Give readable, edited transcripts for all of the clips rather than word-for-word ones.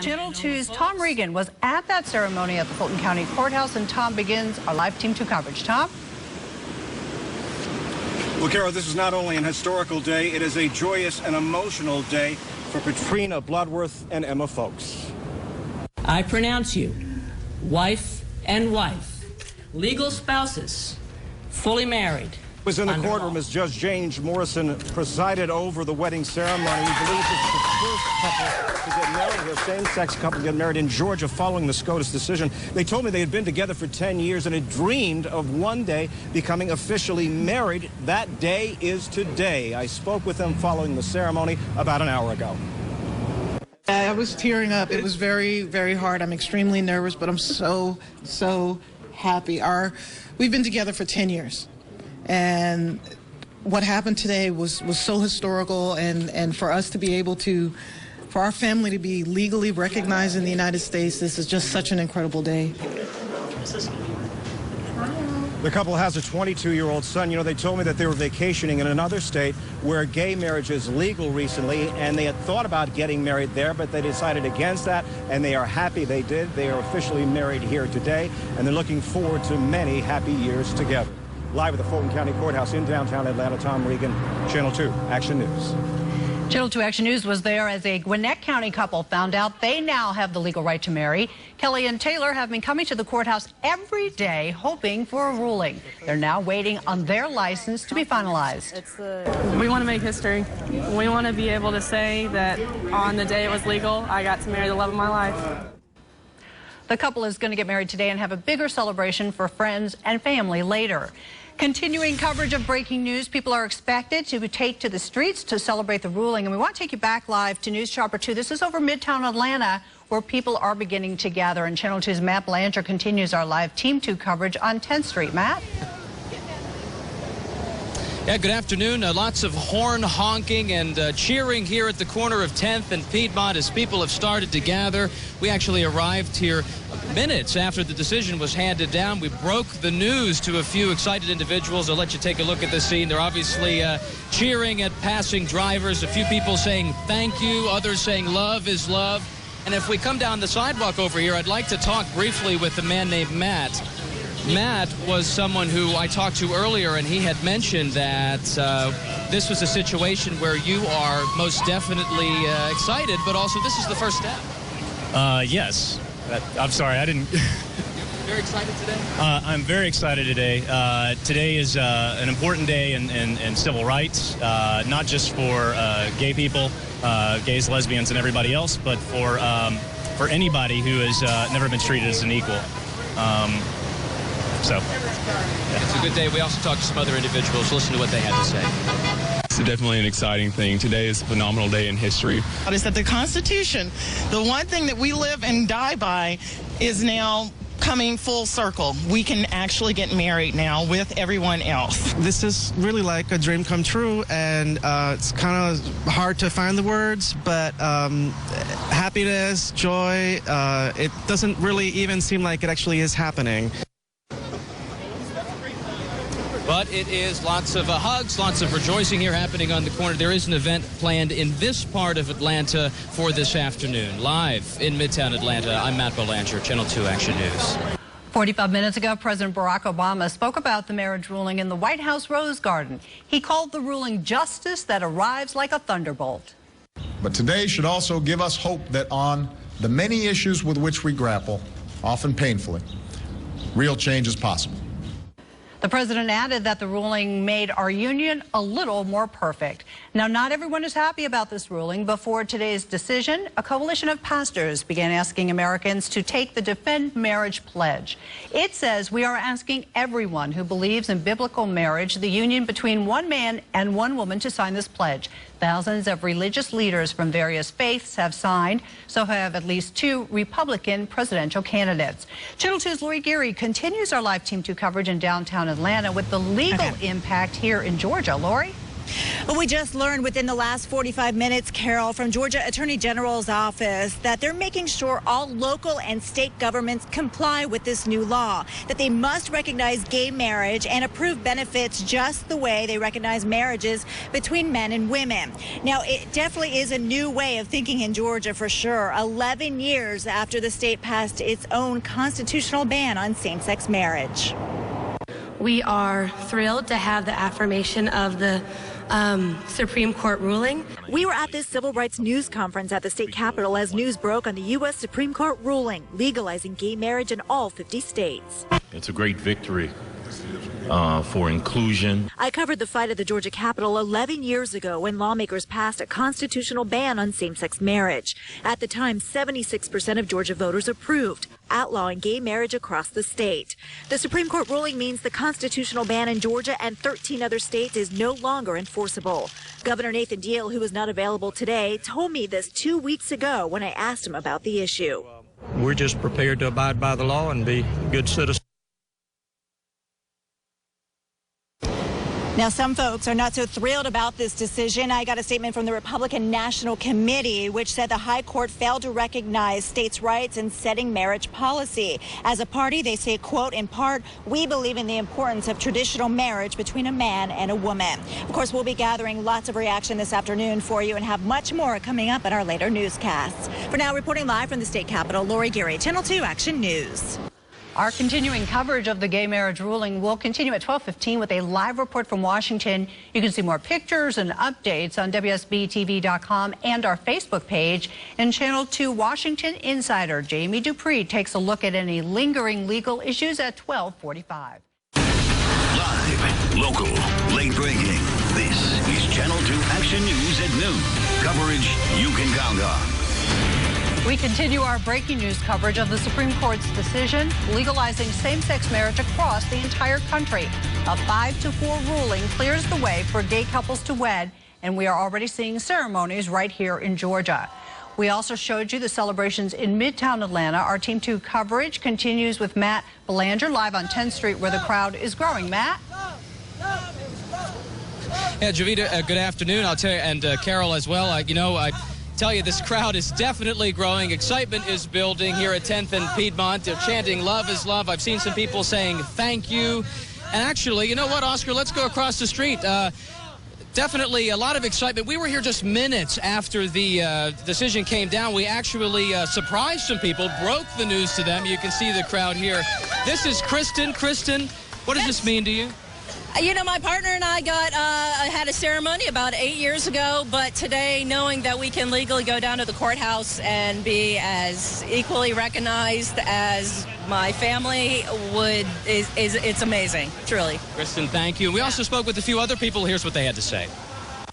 Channel 2's Tom Regan was at that ceremony at the Fulton County Courthouse, and Tom begins our live Team 2 coverage. Tom? Well, Carol, this is not only an historical day, it is a joyous and emotional day for Katrina Bloodworth and Emma Folks. I pronounce you wife and wife, legal spouses, fully married. Was in the courtroom as Judge James Morrison presided over the wedding ceremony. He believes it's the first couple to get married, a same-sex couple to get married in Georgia following the SCOTUS decision. They told me they had been together for 10 years and had dreamed of one day becoming officially married. That day is today. I spoke with them following the ceremony about an hour ago. I was tearing up. It was very, very hard. I'm extremely nervous, but I'm so happy. We've been together for 10 years. And what happened today was so historical, and for us to be able to, for our family to be legally recognized in the United States, this is just such an incredible day. The couple has a 22-year-old son. You know, they told me that they were vacationing in another state where gay marriage is legal recently, and they had thought about getting married there, but they decided against that, and they are happy they did. They are officially married here today, and they're looking forward to many happy years together. Live at the Fulton County Courthouse in downtown Atlanta, Tom Regan, Channel 2 Action News. Channel 2 Action News was there as a Gwinnett County couple found out they now have the legal right to marry. Kelly and Taylor have been coming to the courthouse every day hoping for a ruling. They're now waiting on their license to be finalized. We want to make history. We want to be able to say that on the day it was legal, I got to marry the love of my life. The couple is going to get married today and have a bigger celebration for friends and family later. Continuing coverage of breaking news, people are expected to take to the streets to celebrate the ruling. And we want to take you back live to News Chopper 2. This is over Midtown Atlanta, where people are beginning to gather. And Channel 2's Matt Belanger continues our live Team 2 coverage on 10th Street. Matt? Yeah, good afternoon. Lots of horn honking and cheering here at the corner of 10th and Piedmont as people have started to gather. We actually arrived here minutes after the decision was handed down. We broke the news to a few excited individuals. I'll let you take a look at the scene. They're obviously cheering at passing drivers. A few people saying thank you, others saying love is love. And if we come down the sidewalk over here, I'd like to talk briefly with a man named Matt. Matt was someone who I talked to earlier, and he had mentioned that this was a situation where you are most definitely excited, but also this is the first step. Yes. I'm sorry, I didn't... Very excited today? I'm very excited today. Today is an important day in civil rights, not just for gay people, gays, lesbians, and everybody else, but for anybody who has never been treated as an equal. So, yeah. It's a good day. We also talked to some other individuals. Listen to what they had to say. It's definitely an exciting thing. Today is a phenomenal day in history. Is that the Constitution, the one thing that we live and die by, is now coming full circle. We can actually get married now with everyone else. This is really like a dream come true, and it's kind of hard to find the words, but happiness, joy, it doesn't really even seem like it actually is happening. But it is lots of hugs, lots of rejoicing here happening on the corner. There is an event planned in this part of Atlanta for this afternoon. Live in Midtown Atlanta, I'm Matt Belanger, Channel 2 Action News. 45 minutes ago, President Barack Obama spoke about the marriage ruling in the White House Rose Garden. He called the ruling justice that arrives like a thunderbolt. But today should also give us hope that on the many issues with which we grapple, often painfully, real change is possible. The president added that the ruling made our union a little more perfect. Now, not everyone is happy about this ruling. Before today's decision, a coalition of pastors began asking Americans to take the Defend Marriage Pledge. It says we are asking everyone who believes in biblical marriage, the union between one man and one woman, to sign this pledge. Thousands of religious leaders from various faiths have signed, so have at least 2 Republican presidential candidates. Channel 2's Lori Geary continues our live Team 2 coverage in downtown Atlanta with the legal impact here in Georgia. Lori? Well, we just learned within the last 45 minutes, Carol, from Georgia Attorney General's office that they're making sure all local and state governments comply with this new law, that they must recognize gay marriage and approve benefits just the way they recognize marriages between men and women. Now, it definitely is a new way of thinking in Georgia for sure, 11 years after the state passed its own constitutional ban on same-sex marriage. We are thrilled to have the affirmation of the Supreme Court ruling. We were at this civil rights news conference at the state capitol as news broke on the U.S. Supreme Court ruling legalizing gay marriage in all 50 states. It's a great victory for inclusion. I covered the fight at the Georgia Capitol 11 years ago when lawmakers passed a constitutional ban on same-sex marriage. At the time, 76% of Georgia voters approved, outlawing gay marriage across the state. The Supreme Court ruling means the constitutional ban in Georgia and 13 other states is no longer enforceable. Governor Nathan Deal, who is not available today, told me this 2 weeks ago when I asked him about the issue. We're just prepared to abide by the law and be good citizens. Now, some folks are not so thrilled about this decision. I got a statement from the Republican National Committee, which said the High Court failed to recognize states' rights in setting marriage policy. As a party, they say, quote, in part, we believe in the importance of traditional marriage between a man and a woman. Of course, we'll be gathering lots of reaction this afternoon for you and have much more coming up in our later newscasts. For now, reporting live from the state capitol, Lori Geary, Channel 2 Action News. Our continuing coverage of the gay marriage ruling will continue at 12:15 with a live report from Washington. You can see more pictures and updates on WSB-TV.com and our Facebook page. And Channel 2 Washington insider Jamie Dupree takes a look at any lingering legal issues at 12:45. Live, local, late breaking. This is Channel 2 Action News at noon. Coverage you can count on. We continue our breaking news coverage of the Supreme Court's decision legalizing same-sex marriage across the entire country. A 5-4 ruling clears the way for gay couples to wed, and we are already seeing ceremonies right here in Georgia. We also showed you the celebrations in Midtown Atlanta. Our Team 2 coverage continues with Matt Belanger live on 10th Street where the crowd is growing. Matt? Yeah, Javita, good afternoon. I'll tell you, and Carol as well. I tell you, this crowd is definitely growing. Excitement is building here at 10th and Piedmont. They're chanting "Love is love." I've seen some people saying thank you. And actually, you know what, Oscar? Let's go across the street. Definitely a lot of excitement. We were here just minutes after the decision came down. We actually surprised some people, broke the news to them. You can see the crowd here. This is Kristen. Kristen, what does this mean to you? You know, my partner and I had a ceremony about 8 years ago, but today, knowing that we can legally go down to the courthouse and be as equally recognized as my family it's amazing, truly. Kristen, thank you. We also spoke with a few other people. Here's what they had to say.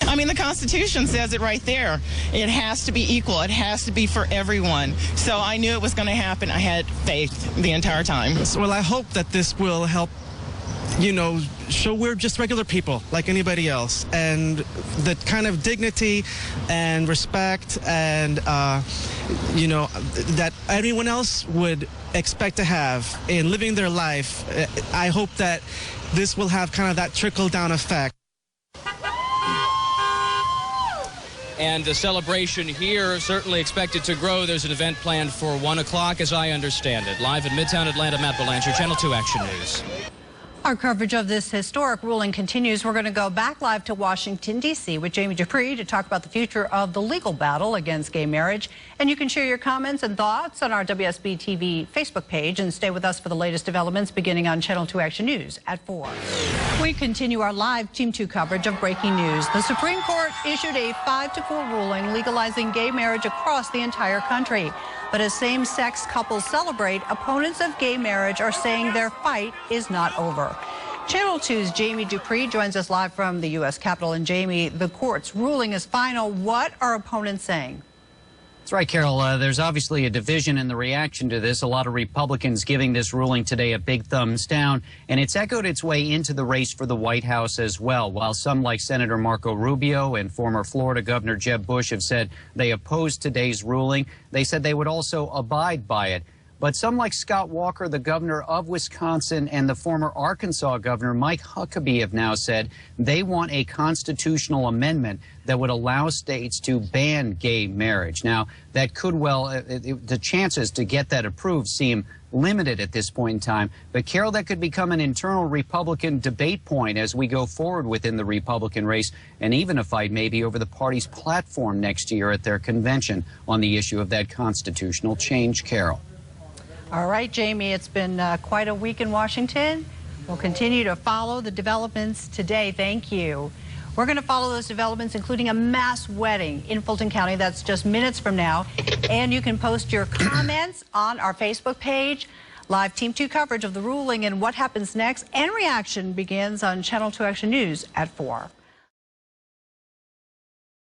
I mean, the Constitution says it right there. It has to be equal. It has to be for everyone. So I knew it was going to happen. I had faith the entire time. Well, I hope that this will help, you know, show we're just regular people like anybody else, and the kind of dignity and respect and you know, that everyone else would expect to have in living their life. I hope that this will have kind of that trickle-down effect. And the celebration here certainly expected to grow. There's an event planned for 1 o'clock, as I understand it. Live in Midtown Atlanta, Matt Belanger, Channel 2 Action News. Our coverage of this historic ruling continues. We're going to go back live to Washington, D.C. with Jamie Dupree to talk about the future of the legal battle against gay marriage. And you can share your comments and thoughts on our WSB-TV Facebook page and stay with us for the latest developments beginning on Channel 2 Action News at 4. We continue our live Team 2 coverage of breaking news. The Supreme Court issued a 5-4 ruling legalizing gay marriage across the entire country. But as same-sex couples celebrate, opponents of gay marriage are saying their fight is not over. Channel 2's Jamie Dupree joins us live from the U.S. Capitol. And Jamie, the court's ruling is final. What are opponents saying? That's right, Carol. There's obviously a division in the reaction to this. A lot of Republicans giving this ruling today a big thumbs down, and it's echoed its way into the race for the White House as well. While some like Senator Marco Rubio and former Florida Governor Jeb Bush have said they oppose today's ruling, they said they would also abide by it. But some like Scott Walker, the governor of Wisconsin, and the former Arkansas governor, Mike Huckabee, have now said they want a constitutional amendment that would allow states to ban gay marriage. Now, that could the chances to get that approved seem limited at this point in time. But, Carol, that could become an internal Republican debate point as we go forward within the Republican race, and even a fight maybe over the party's platform next year at their convention on the issue of that constitutional change, Carol. All right, Jamie, it's been quite a week in Washington. We'll continue to follow the developments today. Thank you. We're going to follow those developments, including a mass wedding in Fulton County. That's just minutes from now. And you can post your comments on our Facebook page. Live Team 2 coverage of the ruling and what happens next and reaction begins on Channel 2 Action News at 4.